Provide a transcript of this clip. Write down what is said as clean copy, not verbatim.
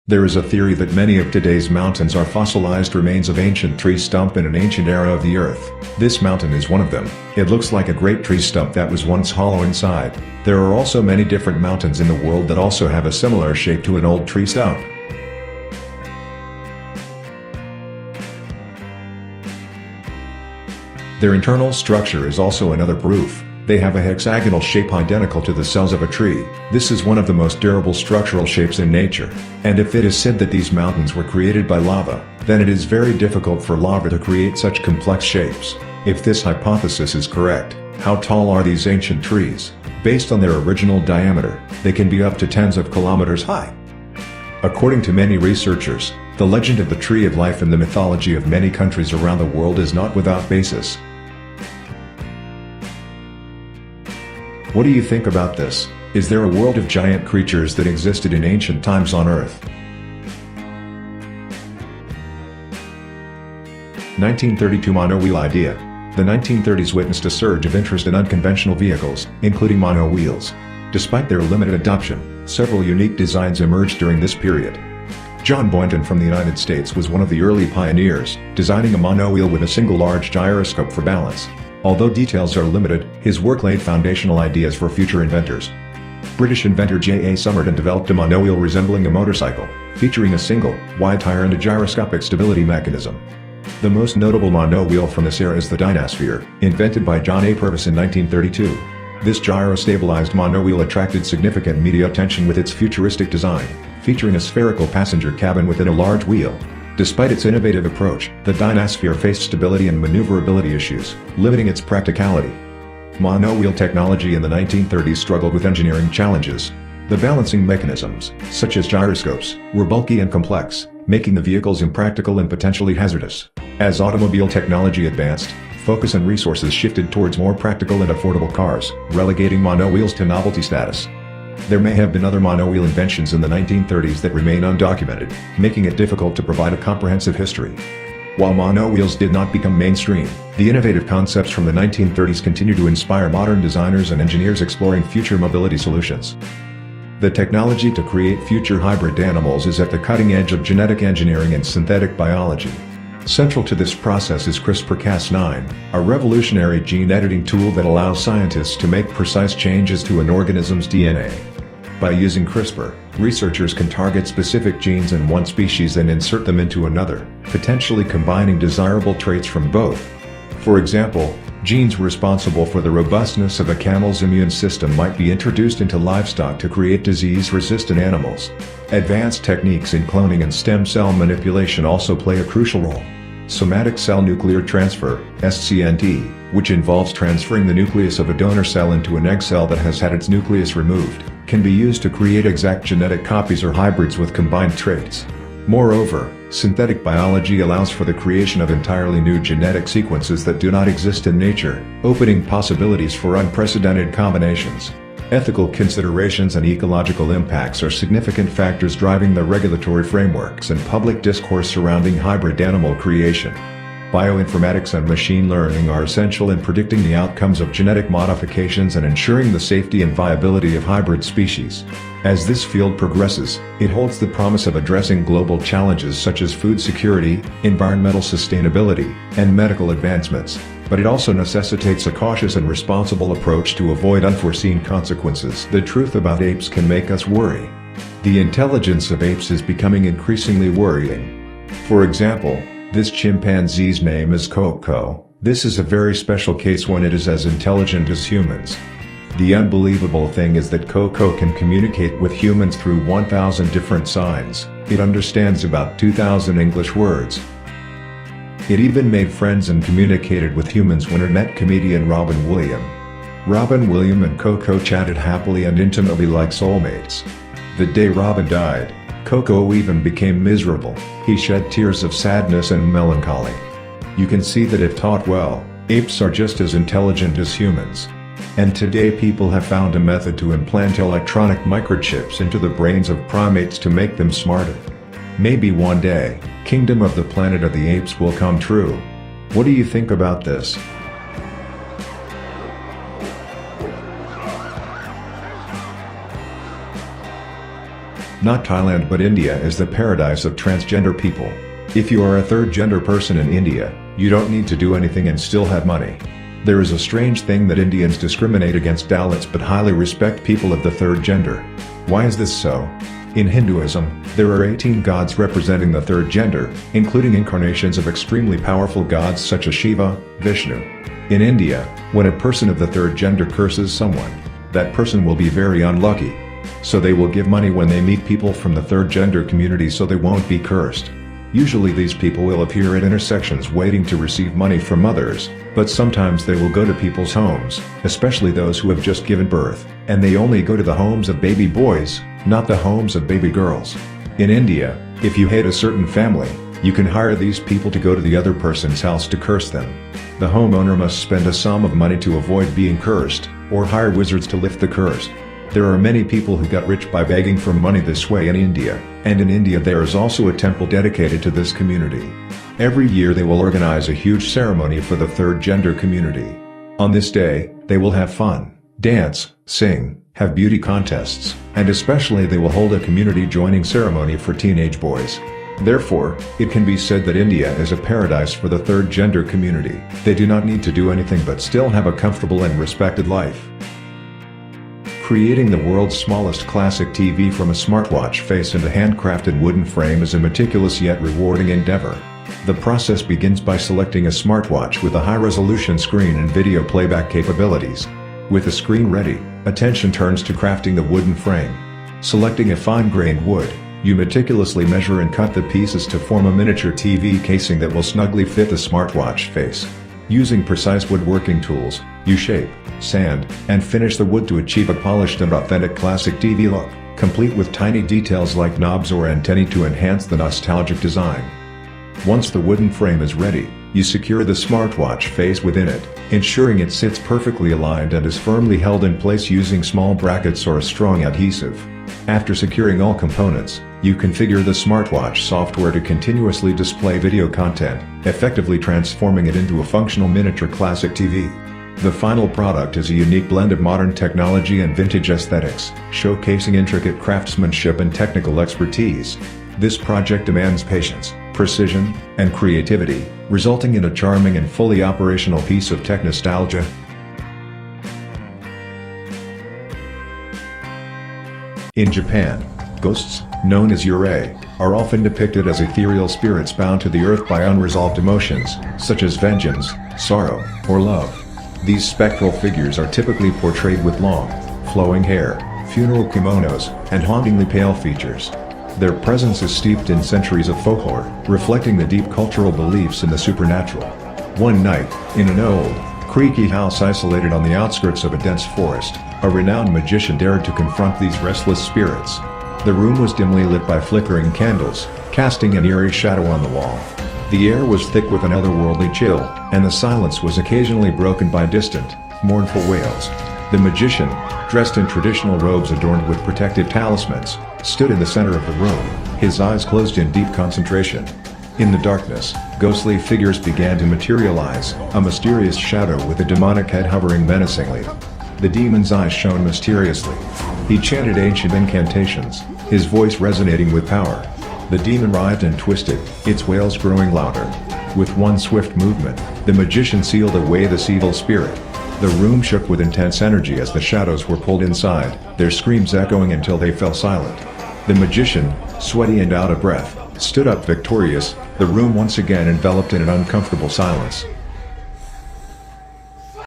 There is a theory that many of today's mountains are fossilized remains of ancient tree stump in an ancient era of the Earth. This mountain is one of them. It looks like a great tree stump that was once hollow inside. There are also many different mountains in the world that also have a similar shape to an old tree stump. Their internal structure is also another proof. They have a hexagonal shape identical to the cells of a tree. This is one of the most durable structural shapes in nature. And if it is said that these mountains were created by lava, then it is very difficult for lava to create such complex shapes. If this hypothesis is correct, how tall are these ancient trees? Based on their original diameter, they can be up to tens of kilometers high. According to many researchers, the legend of the Tree of Life in the mythology of many countries around the world is not without basis. What do you think about this? Is there a world of giant creatures that existed in ancient times on Earth? 1932 Monowheel idea. The 1930s witnessed a surge of interest in unconventional vehicles, including monowheels. Despite their limited adoption, several unique designs emerged during this period. John Boynton from the United States was one of the early pioneers, designing a monowheel with a single large gyroscope for balance. Although details are limited, his work laid foundational ideas for future inventors. British inventor J. A. Somerton developed a monowheel resembling a motorcycle, featuring a single, wide tire and a gyroscopic stability mechanism. The most notable monowheel from this era is the Dynasphere, invented by John A. Purvis in 1932. This gyro-stabilized monowheel attracted significant media attention with its futuristic design, featuring a spherical passenger cabin within a large wheel. Despite its innovative approach, the Dynasphere faced stability and maneuverability issues, limiting its practicality. Monowheel technology in the 1930s struggled with engineering challenges. The balancing mechanisms, such as gyroscopes, were bulky and complex, making the vehicles impractical and potentially hazardous. As automobile technology advanced, focus and resources shifted towards more practical and affordable cars, relegating monowheels to novelty status. There may have been other monowheel inventions in the 1930s that remain undocumented, making it difficult to provide a comprehensive history. While monowheels did not become mainstream, the innovative concepts from the 1930s continue to inspire modern designers and engineers exploring future mobility solutions. The technology to create future hybrid animals is at the cutting edge of genetic engineering and synthetic biology. Central to this process is CRISPR-Cas9, a revolutionary gene editing tool that allows scientists to make precise changes to an organism's DNA. By using CRISPR, researchers can target specific genes in one species and insert them into another, potentially combining desirable traits from both. For example, genes responsible for the robustness of a camel's immune system might be introduced into livestock to create disease-resistant animals. Advanced techniques in cloning and stem cell manipulation also play a crucial role. Somatic cell nuclear transfer, SCNT, which involves transferring the nucleus of a donor cell into an egg cell that has had its nucleus removed, can be used to create exact genetic copies or hybrids with combined traits. Moreover, synthetic biology allows for the creation of entirely new genetic sequences that do not exist in nature, opening possibilities for unprecedented combinations. Ethical considerations and ecological impacts are significant factors driving the regulatory frameworks and public discourse surrounding hybrid animal creation. Bioinformatics and machine learning are essential in predicting the outcomes of genetic modifications and ensuring the safety and viability of hybrid species. As this field progresses, it holds the promise of addressing global challenges such as food security, environmental sustainability, and medical advancements, but it also necessitates a cautious and responsible approach to avoid unforeseen consequences. The truth about apes can make us worry. The intelligence of apes is becoming increasingly worrying. For example, this chimpanzee's name is Koko. This is a very special case when it is as intelligent as humans. The unbelievable thing is that Koko can communicate with humans through 1,000 different signs. It understands about 2,000 English words. It even made friends and communicated with humans when it met comedian Robin Williams. Robin Williams and Koko chatted happily and intimately like soulmates. The day Robin died, Koko even became miserable. He shed tears of sadness and melancholy. You can see that if taught well, apes are just as intelligent as humans. And today people have found a method to implant electronic microchips into the brains of primates to make them smarter. Maybe one day, Kingdom of the Planet of the Apes will come true. What do you think about this? Not Thailand but India is the paradise of transgender people. If you are a third gender person in India, you don't need to do anything and still have money. There is a strange thing that Indians discriminate against Dalits but highly respect people of the third gender. Why is this so? In Hinduism, there are 18 gods representing the third gender, including incarnations of extremely powerful gods such as Shiva, Vishnu. In India, when a person of the third gender curses someone, that person will be very unlucky. So they will give money when they meet people from the third gender community so they won't be cursed. Usually these people will appear at intersections waiting to receive money from others, but sometimes they will go to people's homes, especially those who have just given birth, and they only go to the homes of baby boys, not the homes of baby girls. In India, if you hate a certain family, you can hire these people to go to the other person's house to curse them. The homeowner must spend a sum of money to avoid being cursed, or hire wizards to lift the curse. There are many people who got rich by begging for money this way in India, and in India there is also a temple dedicated to this community. Every year they will organize a huge ceremony for the third gender community. On this day, they will have fun, dance, sing, have beauty contests, and especially they will hold a community joining ceremony for teenage boys. Therefore, it can be said that India is a paradise for the third gender community. They do not need to do anything but still have a comfortable and respected life. Creating the world's smallest classic TV from a smartwatch face and a handcrafted wooden frame is a meticulous yet rewarding endeavor. The process begins by selecting a smartwatch with a high-resolution screen and video playback capabilities. With the screen ready, attention turns to crafting the wooden frame. Selecting a fine-grained wood, you meticulously measure and cut the pieces to form a miniature TV casing that will snugly fit the smartwatch face. Using precise woodworking tools, you shape, sand, and finish the wood to achieve a polished and authentic classic TV look, complete with tiny details like knobs or antennae to enhance the nostalgic design. Once the wooden frame is ready, you secure the smartwatch face within it, ensuring it sits perfectly aligned and is firmly held in place using small brackets or a strong adhesive. After securing all components, you configure the smartwatch software to continuously display video content, effectively transforming it into a functional miniature classic TV. The final product is a unique blend of modern technology and vintage aesthetics, showcasing intricate craftsmanship and technical expertise. This project demands patience, precision, and creativity, resulting in a charming and fully operational piece of tech nostalgia. In Japan, ghosts, known as yurei, are often depicted as ethereal spirits bound to the earth by unresolved emotions, such as vengeance, sorrow, or love. These spectral figures are typically portrayed with long, flowing hair, funeral kimonos, and hauntingly pale features. Their presence is steeped in centuries of folklore, reflecting the deep cultural beliefs in the supernatural. One night, in an old, creaky house isolated on the outskirts of a dense forest, a renowned magician dared to confront these restless spirits. The room was dimly lit by flickering candles, casting an eerie shadow on the wall. The air was thick with an otherworldly chill, and the silence was occasionally broken by distant, mournful wails. The magician, dressed in traditional robes adorned with protective talismans, stood in the center of the room, his eyes closed in deep concentration. In the darkness, ghostly figures began to materialize, a mysterious shadow with a demonic head hovering menacingly. The demon's eyes shone mysteriously. He chanted ancient incantations, his voice resonating with power. The demon writhed and twisted, its wails growing louder. With one swift movement, the magician sealed away this evil spirit. The room shook with intense energy as the shadows were pulled inside, their screams echoing until they fell silent. The magician, sweaty and out of breath, stood up victorious, the room once again enveloped in an uncomfortable silence.